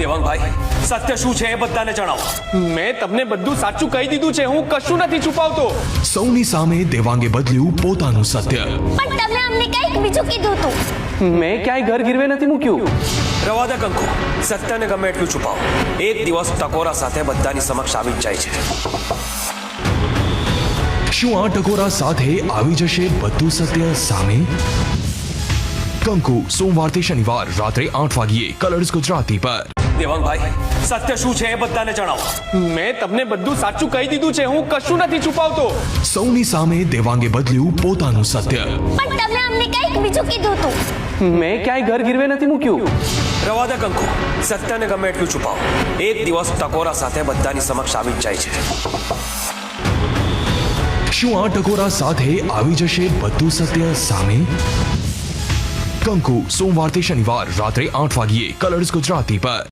દેવાંગભાઈ, સત્ય શું છે એ બધાને જણાવો. મેં તમને બધું સાચું કહી દીધું છે. હું કશું નથી છુપાવતો. સૌની સામે દેવાંગે બદલ્યું પોતાનું સત્ય. પણ તમે અમને કંઈક બીજું કીધું હતું. મેં ક્યાંય ઘર ગીરવે નથી મૂક્યું. રવા દે કંકુ, સત્યને ગમે એટલું છુપાવો, એક દિવસ ટકોરા સાથે બધાની સમક્ષ આવી જ જાય છે. શું આ ટકોરા સાથે આવી જશે બધું સત્ય સામે? કંકુ સોમવારથી શનિવાર રાત્રે 8 વાગ્યે કલર્સ ગુજરાતી પર. દેવાંગભાઈ, સત્ય શું છે એ બધાને જણાવો. મેં તમને બધું સાચું કહી દીધું છે. હું કશું નથી છુપાવતો. સૌની સામે દેવાંગે બદલ્યું પોતાનું સત્ય. પણ તમે અમને કંઈક બીજું કીધું હતું. મેં ક્યાંય ઘર ગીરવે નથી મૂક્યું. રવા દે કંકુ, સત્યને ગમે એટલું છુપાવો, એક દિવસ ટકોરા સાથે બધાની સમક્ષ આવી જ જાય છે. શું આ ટકોરા સાથે આવી જશે બધું સત્ય સામે? કંકુ સોમવારથી શનિવાર રાત્રે 8 વાગ્યે કલર્સ ગુજરાતી પર.